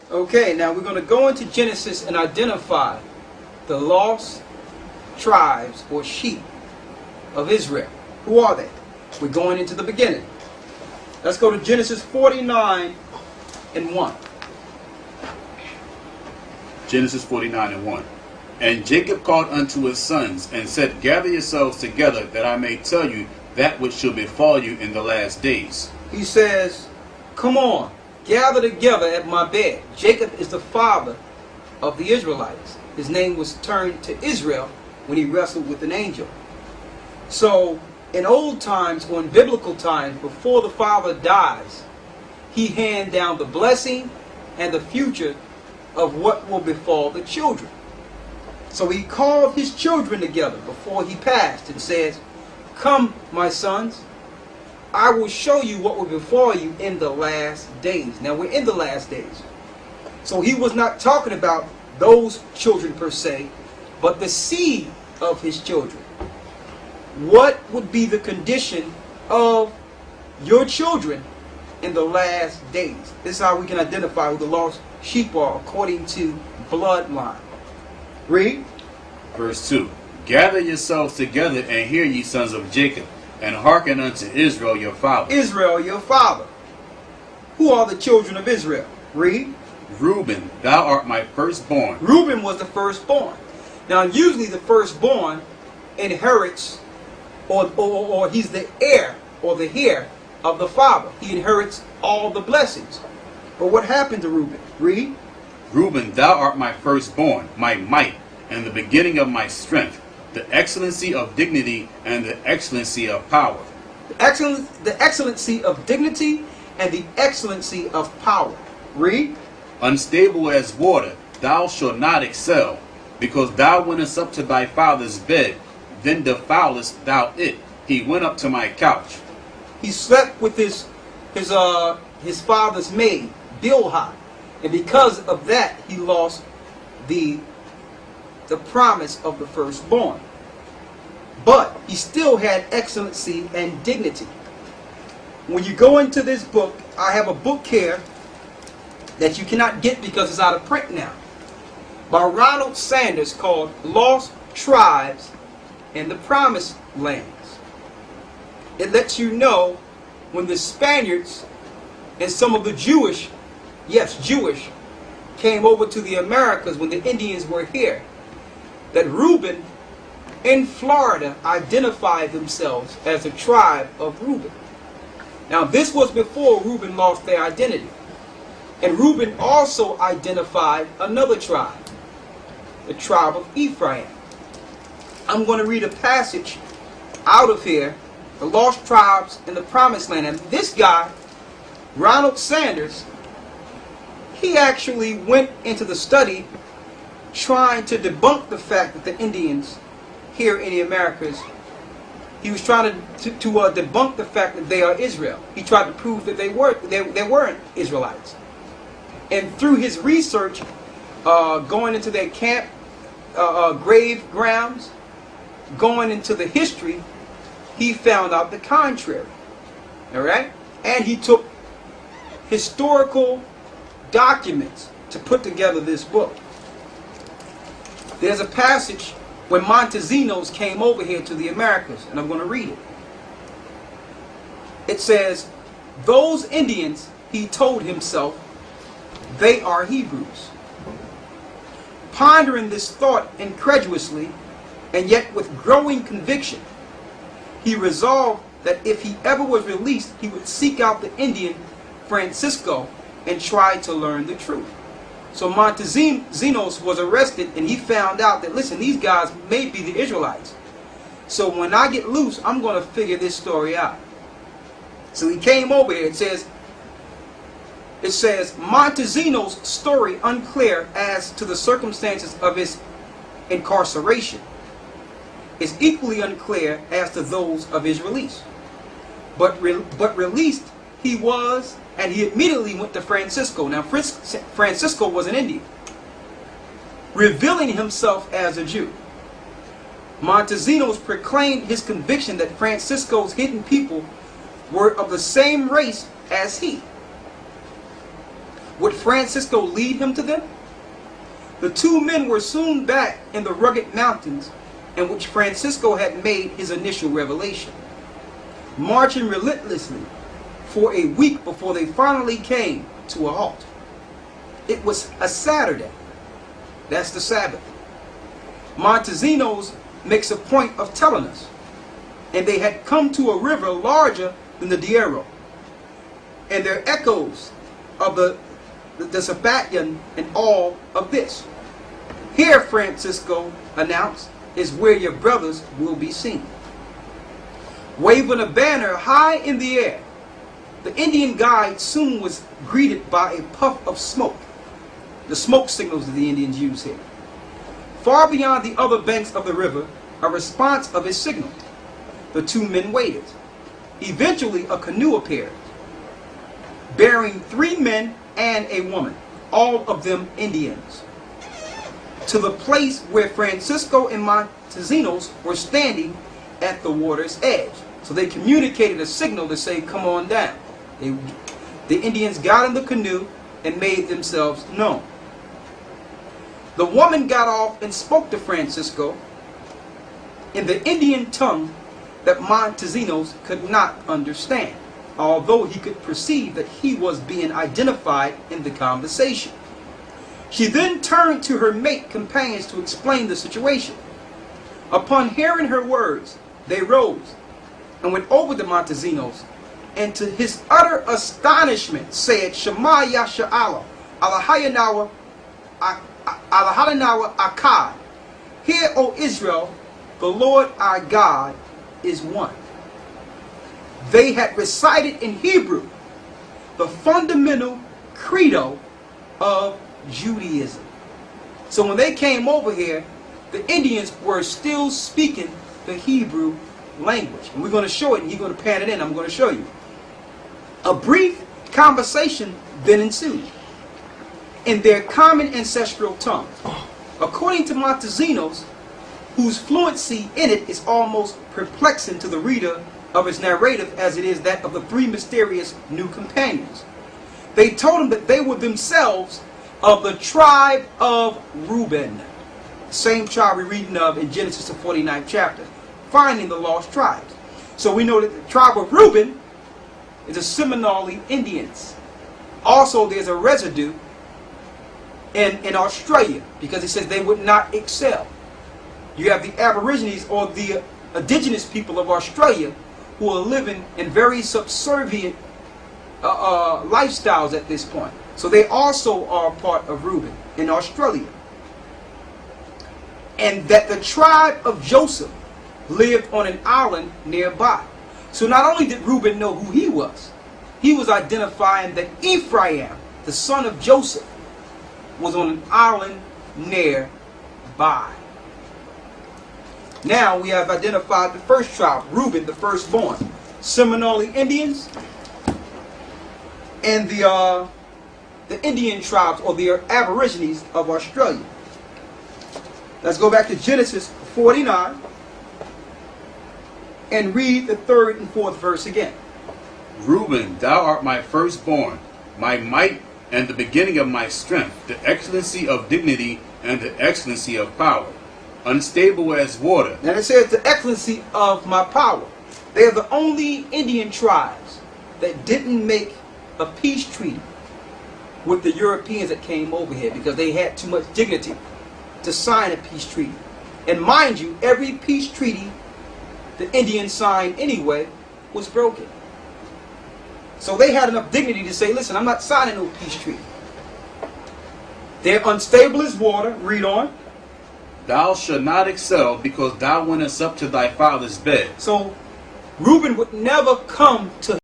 Okay, now we're going to go into Genesis and identify the lost tribes or sheep of Israel. Who are they? We're going into the beginning. Let's go to Genesis 49 and 1. Genesis 49 and 1. And Jacob called unto his sons, and said, Gather yourselves together, that I may tell you that which shall befall you in the last days. He says, come on, gather together at my bed. Jacob is the father of the Israelites. His name was turned to Israel when he wrestled with an angel. So, in old times, or in biblical times, before the father dies, he hands down the blessing and the future of what will befall the children. So he called his children together before he passed and says, come, my sons, I will show you what will befall you in the last days. Now we're in the last days. So he was not talking about those children per se, but the seed of his children. What would be the condition of your children in the last days? This is how we can identify who the lost sheep are according to bloodline. Read. Verse 2. Gather yourselves together, and hear ye sons of Jacob, and hearken unto Israel your father. Israel your father. Who are the children of Israel? Read. Reuben, thou art my firstborn. Reuben was the firstborn. Now usually the firstborn inherits, or he's the heir or the heir of the father. He inherits all the blessings. But what happened to Reuben? Read. Reuben, thou art my firstborn, my might, and the beginning of my strength, the excellency of dignity and the excellency of power. The excellency of dignity and the excellency of power. Read. Unstable as water, thou shalt not excel, because thou wentest up to thy father's bed, then defoulest thou it. He went up to my couch. He slept with his father's maid, Bilhah, and because of that he lost the promise of the firstborn. But he still had excellency and dignity. When you go into this book, I have a book here that you cannot get because it's out of print now, by Ronald Sanders, called Lost Tribes in the Promised Lands. It lets you know when the Spaniards and some of the Jewish, came over to the Americas when the Indians were here, that Reuben in Florida identified themselves as a tribe of Reuben. Now this was before Reuben lost their identity. And Reuben also identified another tribe, the tribe of Ephraim. I'm going to read a passage out of here, the lost tribes in the promised land. And this guy, Ronald Sanders, he actually went into the study trying to debunk the fact that the Indians here in the Americas, he was trying to debunk the fact that they are Israel. He tried to prove that they weren't Israelites. And through his research, going into their camp, grave grounds, going into the history, he found out the contrary. All right? And he took historical documents to put together this book. There's a passage when Montesinos came over here to the Americas, and I'm going to read it. It says, those Indians, he told himself, they are Hebrews. Pondering this thought incredulously, and yet with growing conviction, he resolved that if he ever was released, he would seek out the Indian Francisco and try to learn the truth. So Montesinos was arrested, and he found out that, listen, these guys may be the Israelites. So when I get loose, I'm going to figure this story out. So he came over here. It says Montesinos' story unclear as to the circumstances of his incarceration is equally unclear as to those of his release. But released he was, and he immediately went to Francisco. Now Francisco was an Indian, revealing himself as a Jew. Montesinos proclaimed his conviction that Francisco's hidden people were of the same race as he. Would Francisco lead him to them? The two men were soon back in the rugged mountains in which Francisco had made his initial revelation, marching relentlessly for a week before they finally came to a halt. It was a Saturday. That's the Sabbath. Montesinos makes a point of telling us. And they had come to a river larger than the Duero. And there are echoes of the Sabbatean and all of this. Here, Francisco announced, is where your brothers will be seen. Waving a banner high in the air, the Indian guide soon was greeted by a puff of smoke. The smoke signals that the Indians use here. Far beyond the other banks of the river, a response of his signal. The two men waited. Eventually, a canoe appeared, bearing 3 men and a woman, all of them Indians, to the place where Francisco and Montesinos were standing at the water's edge. So they communicated a signal to say, come on down. The Indians got in the canoe and made themselves known. The woman got off and spoke to Francisco in the Indian tongue that Montesinos could not understand, although he could perceive that he was being identified in the conversation. She then turned to her mate companions to explain the situation. Upon hearing her words, they rose and went over to Montesinos, and to his utter astonishment said, Shema Yasha'Allah, Alahayanawa Akkad. Hear, O Israel, the Lord our God is one. They had recited in Hebrew the fundamental credo of Judaism. So when they came over here, the Indians were still speaking the Hebrew language. And we're going to show it, and you're going to pan it in. I'm going to show you. A brief conversation then ensued in their common ancestral tongue. According to Montesinos, whose fluency in it is almost perplexing to the reader of his narrative as it is that of the 3 mysterious new companions, they told him that they were themselves of the tribe of Reuben, the same tribe we're reading of in Genesis the 49th chapter, finding the lost tribes. So we know that the tribe of Reuben is the Seminole Indians. Also, there's a residue in Australia, because it says they would not excel. You have the Aborigines, or the indigenous people of Australia, who are living in very subservient lifestyles at this point. So they also are part of Reuben in Australia. And that the tribe of Joseph lived on an island nearby. So not only did Reuben know who he was identifying that Ephraim, the son of Joseph, was on an island nearby. Now we have identified the first tribe, Reuben, the firstborn. Seminole Indians and the Indian tribes, or the Aborigines of Australia. Let's go back to Genesis 49 and read the 3rd and 4th verse again. Reuben, thou art my firstborn, my might and the beginning of my strength, the excellency of dignity and the excellency of power, unstable as water. And it says the excellency of my power. They are the only Indian tribes that didn't make a peace treaty with the Europeans that came over here, because they had too much dignity to sign a peace treaty. And mind you, every peace treaty the Indians signed anyway was broken. So they had enough dignity to say, listen, I'm not signing no peace treaty. They're unstable as water. Read on. Thou shalt not excel, because thou wentest up to thy father's bed. So Reuben would never come to